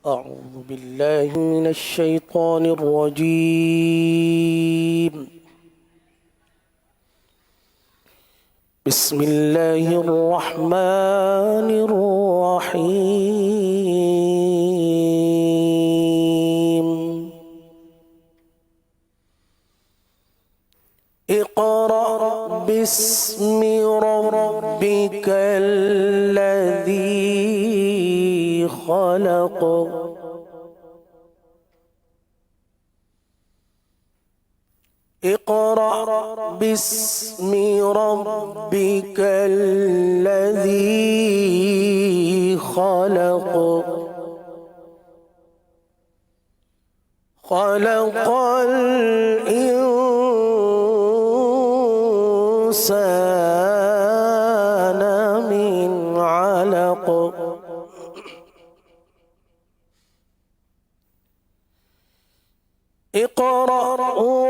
أعوذ بالله من الشيطان الرجيم. بسم الله الرحمن الرحيم. اقرأ باسم ربك الذي خلق. اقرأ باسم ربك الذي خلق. خلق الإنسان من علق. اقرأ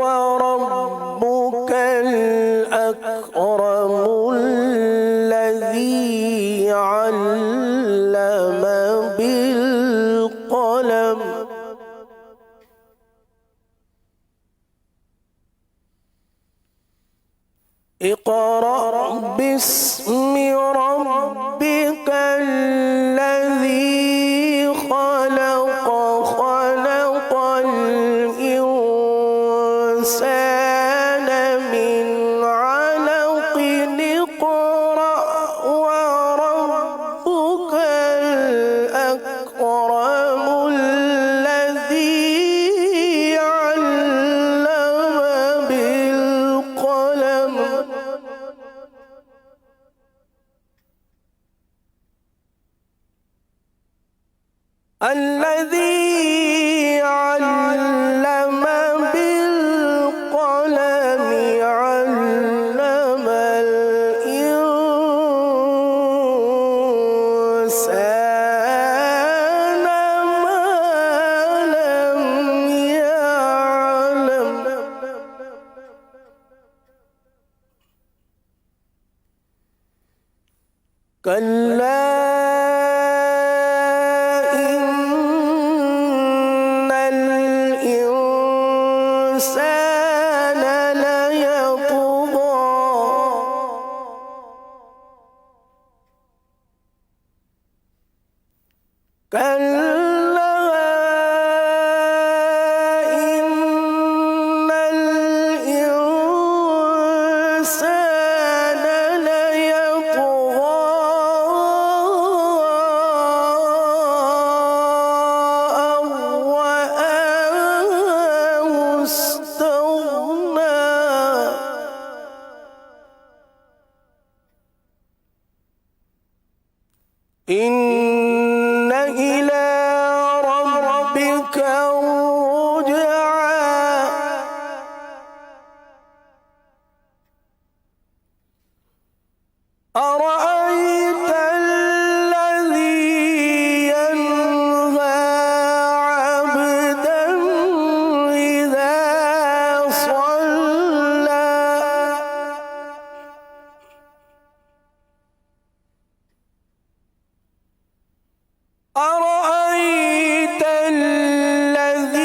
وربك الأكرم الذي علم بالقلم. اقرأ باسم ربك الذي خلق. خلق الإنسان من علق. اقرأ وربك الأكرم الذي علم بالقلم. الذي علم بالقلم علم الإنسان ما لم يعلم. كلا إن الإنسان ليطغى. كلا إن الإنسان ليطغى أن رآه استغنى. إن إلى ربك الرجعى. أرأيت الذي ينهى عبدا إذا صلى. أرأيت الذي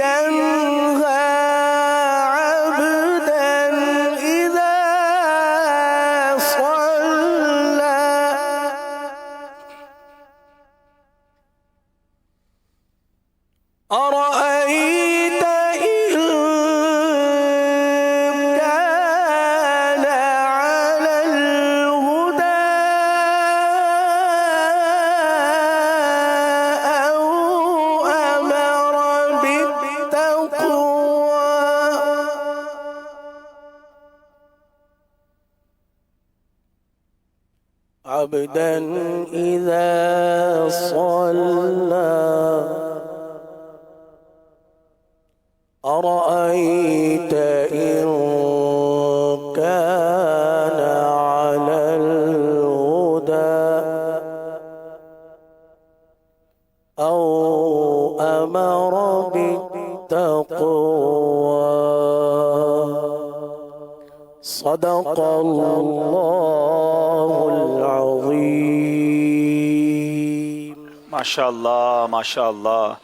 ينهى عبدا إذا صلى. أرأيت إن كان على الهدى أو أمر بالتقوى. عبدا إذا صلى. أرأيت إن كان على الهدى أو أمر بالتقوى. صدق الله العظيم. ما شاء الله ما شاء الله.